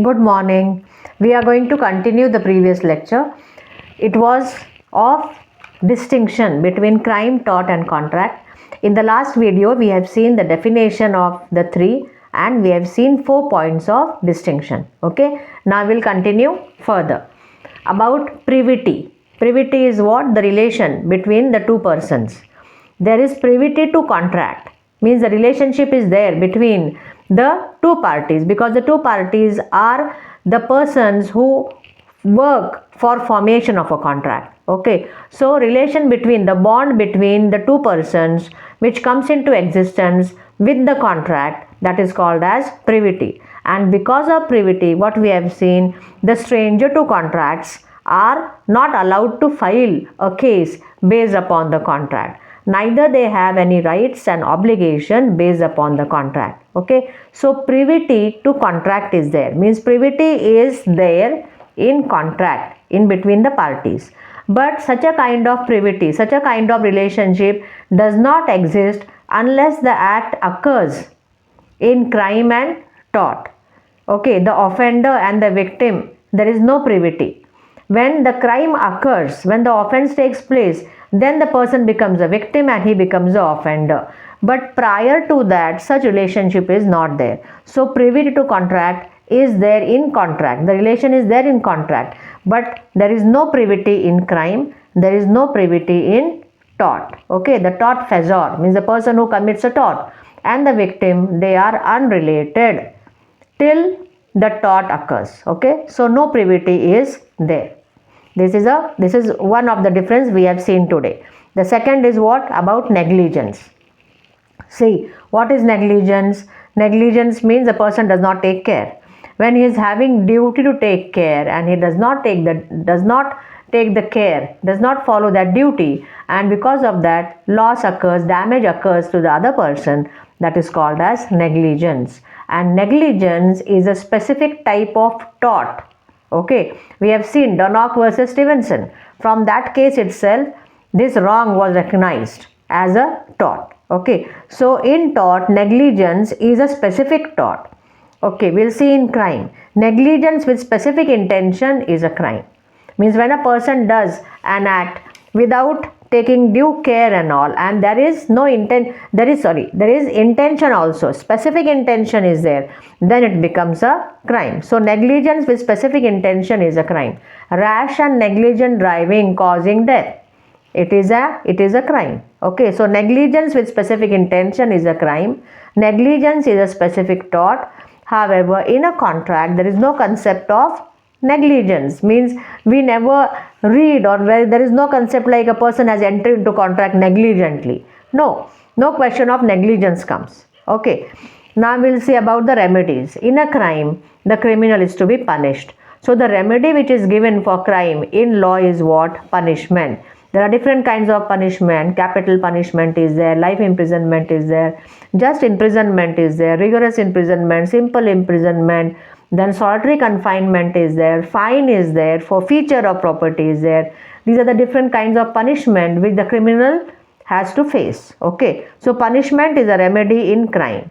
Good morning. We are going to continue the previous lecture. It was of distinction between crime, tort and contract. In the last video, we have seen the definition of the three and we have seen 4 points of distinction. Okay. Now we'll continue further. About privity. Privity is what? The relation between the two persons. There is privity to contract, means the relationship is there between the two parties, because the two parties are the persons who work for formation of a contract. Okay, so relation between the bond between the two persons which comes into existence with the contract, that is called as privity. And because of privity, what we have seen, the stranger to contracts are not allowed to file a case based upon the contract. Neither they have any rights and obligation based upon the contract. Okay, so privity to contract is there, means privity is there in contract in between the parties. But such a kind of privity, such a kind of relationship does not exist unless the act occurs in crime and tort. Okay, the offender and the victim, there is no privity. When the crime occurs, when the offense takes place, then the person becomes a victim and he becomes the offender. But prior to that, such relationship is not there. So privity to contract is there in contract. The relation is there in contract. But there is no privity in crime. There is no privity in tort. Okay, the tortfeasor means the person who commits a tort and the victim, they are unrelated till the tort occurs. Okay, so no privity is there. This is one of the difference we have seen today. The second is what? About negligence. See, what is negligence? Negligence means the person does not take care. When he is having duty to take care and he does not take the care, does not follow that duty, and because of that loss occurs, damage occurs to the other person, that is called as negligence. And negligence is a specific type of tort. Okay, we have seen Dunnock versus Stevenson. From that case itself, this wrong was recognized as a tort. Okay, so in tort, negligence is a specific tort. Okay, we'll see in crime. Negligence with specific intention is a crime. Means when a person does an act without taking due care and all, and there is intention also, specific intention is there, then it becomes a crime. So negligence with specific intention is a crime. Rash and negligent driving causing death, it is a crime. Okay, so negligence with specific intention is a crime. Negligence is a specific tort. However, in a contract there is no concept of negligence, means we never read, or where there is no concept like a person has entered into contract negligently. No question of negligence comes. Okay, now we'll see about the remedies. In a crime, the criminal is to be punished. So the remedy which is given for crime in law is what? Punishment. There are different kinds of punishment. Capital punishment is there, life imprisonment is there, just imprisonment is there, rigorous imprisonment, simple imprisonment, then solitary confinement is there, fine is there, forfeiture of property is there. These are the different kinds of punishment which the criminal has to face. Okay, so punishment is a remedy in crime.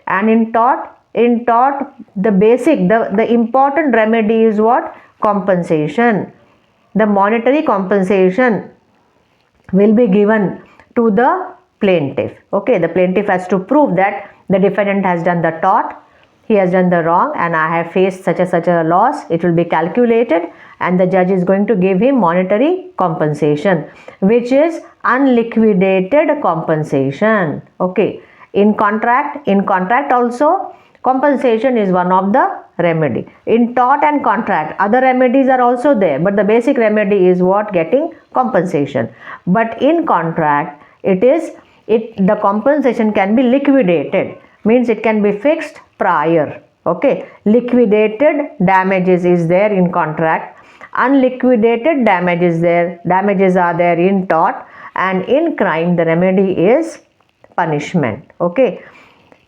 And in tort, the basic, the important remedy is what? Compensation. The monetary compensation will be given to the plaintiff. Okay, the plaintiff has to prove that the defendant has done the tort, he has done the wrong, and I have faced such a loss. It will be calculated and the judge is going to give him monetary compensation, which is unliquidated compensation. Okay, in contract also compensation is one of the remedy. In tort and contract, other remedies are also there, but the basic remedy is what? Getting compensation. But in contract, the compensation can be liquidated, means it can be fixed prior. Okay, liquidated damages is there in contract, unliquidated damages are there in tort, and in crime the remedy is punishment. Okay,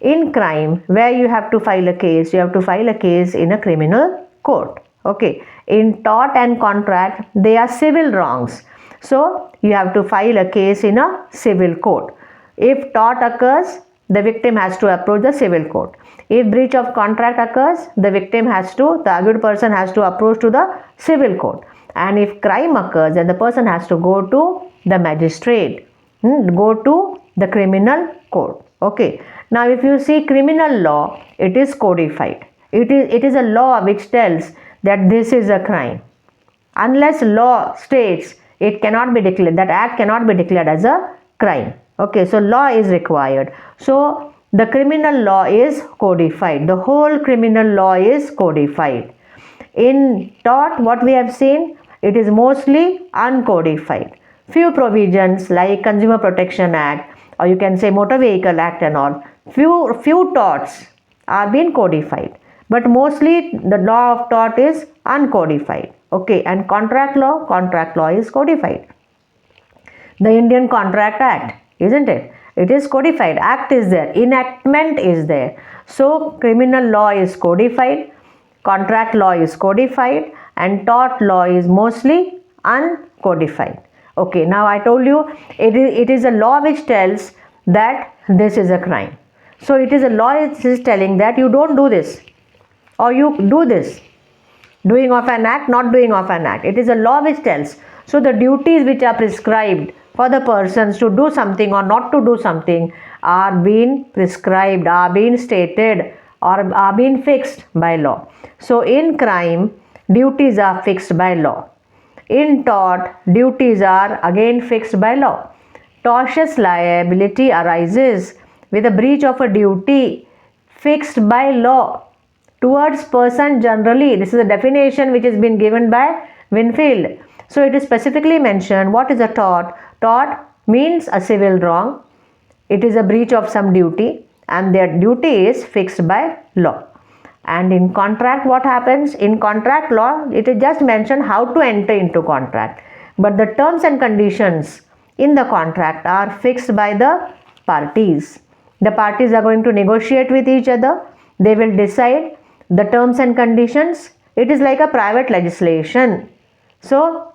in crime, where you have to file a case, you have to file a case in a criminal court. Okay, in tort and contract, they are civil wrongs, so you have to file a case in a civil court. If tort occurs, the victim has to approach the civil court. If breach of contract occurs, the aggrieved person has to approach to the civil court. And if crime occurs, then the person has to go to the magistrate, go to the criminal court. Okay. Now, if you see criminal law, it is codified. It is a law which tells that this is a crime. Unless law states it cannot be declared, that act cannot be declared as a crime. Okay, so law is required. So the criminal law is codified. The whole criminal law is codified. In tort, what we have seen, it is mostly uncodified. Few provisions like Consumer Protection Act, or you can say Motor Vehicle Act and all, few torts are being codified. But mostly the law of tort is uncodified. Okay, and contract law is codified. The Indian Contract Act, isn't it? It is codified. Act is there. Enactment is there. So criminal law is codified, contract law is codified, and tort law is mostly uncodified. Okay, now I told you it is a law which tells that this is a crime. So it is a law which is telling that you don't do this, or you do this. Doing of an act, not doing of an act. It is a law which tells. So the duties which are prescribed for the persons to do something or not to do something are being prescribed, are being stated, or are being fixed by law. So in crime, duties are fixed by law. In tort, duties are again fixed by law. Tortious liability arises with a breach of a duty fixed by law towards person generally. This is a definition which has been given by Winfield. So it is specifically mentioned what is a tort. Tort means a civil wrong. It is a breach of some duty, and their duty is fixed by law. And in contract, what happens? In contract law, it is just mentioned how to enter into contract. But the terms and conditions in the contract are fixed by the parties. The parties are going to negotiate with each other. They will decide the terms and conditions. It is like a private legislation. So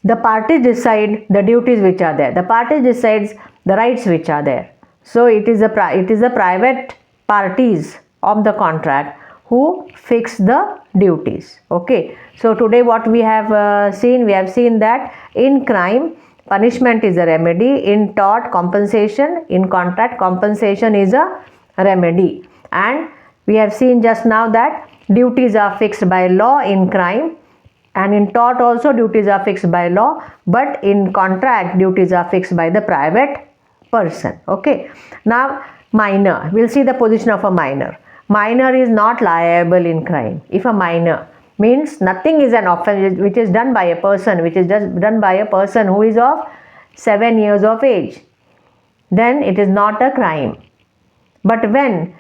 the parties decide the duties which are there. The parties decides the rights which are there. So it is a private parties of the contract who fix the duties. Okay. So today what we have seen, we have seen that in crime, punishment is a remedy. In tort, compensation. In contract, compensation is a remedy. And we have seen just now that duties are fixed by law in crime, and in tort also duties are fixed by law, but in contract duties are fixed by the private person. Okay. Now minor, we'll see the position of a minor. Minor is not liable in crime. If a minor means nothing is an offense which is done by a person, which is just done by a person who is of 7 years of age, then it is not a crime. But when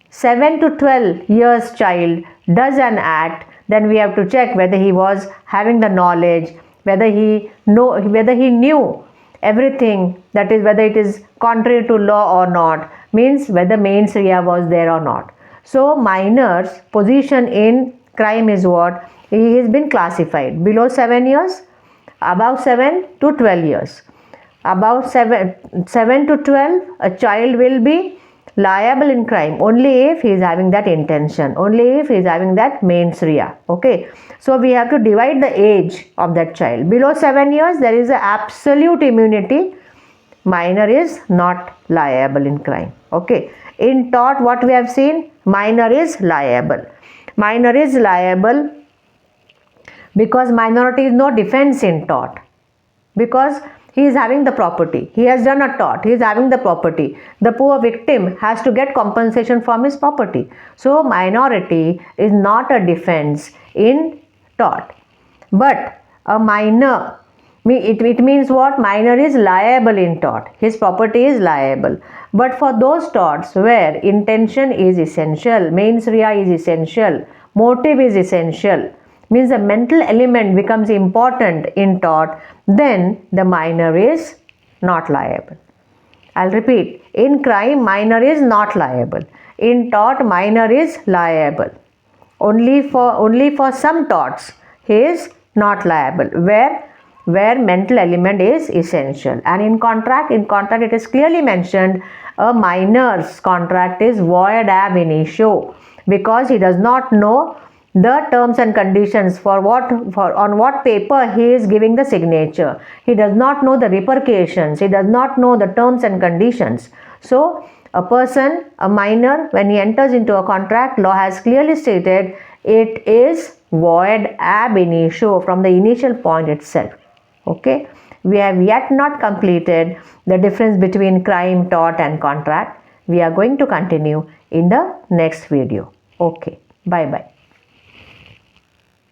7 to 12 years child does an act, then we have to check whether he was having the knowledge, whether he knew everything, that is whether it is contrary to law or not, means whether mens rea was there or not. So minor's position in crime is what? He has been classified below 7 years, above 7 to 12 years. Above 7 to 12, a child will be liable in crime only if he is having that intention, only if he is having that mens rea. Okay. So we have to divide the age of that child. Below 7 years, there is an absolute immunity. Minor is not liable in crime. Okay. In tort, what we have seen, minor is liable. Minor is liable because minority is no defense in tort. Because he is having the property. He has done a tort. He is having the property. The poor victim has to get compensation from his property. So minority is not a defense in tort. But a minor, it means what? Minor is liable in tort. His property is liable. But for those torts where intention is essential, mens rea is essential, motive is essential, means the mental element becomes important in tort, then the minor is not liable. I'll repeat, in crime minor is not liable. In tort minor is liable. Only for some torts he is not liable, where where mental element is essential. And in contract it is clearly mentioned a minor's contract is void ab initio, because he does not know the terms and conditions on what paper he is giving the signature. He does not know the repercussions. He does not know the terms and conditions. So a person, a minor, when he enters into a contract, law has clearly stated it is void ab initio, from the initial point itself. Okay, we have yet not completed the difference between crime, tort and contract. We are going to continue in the next video. Okay, bye bye.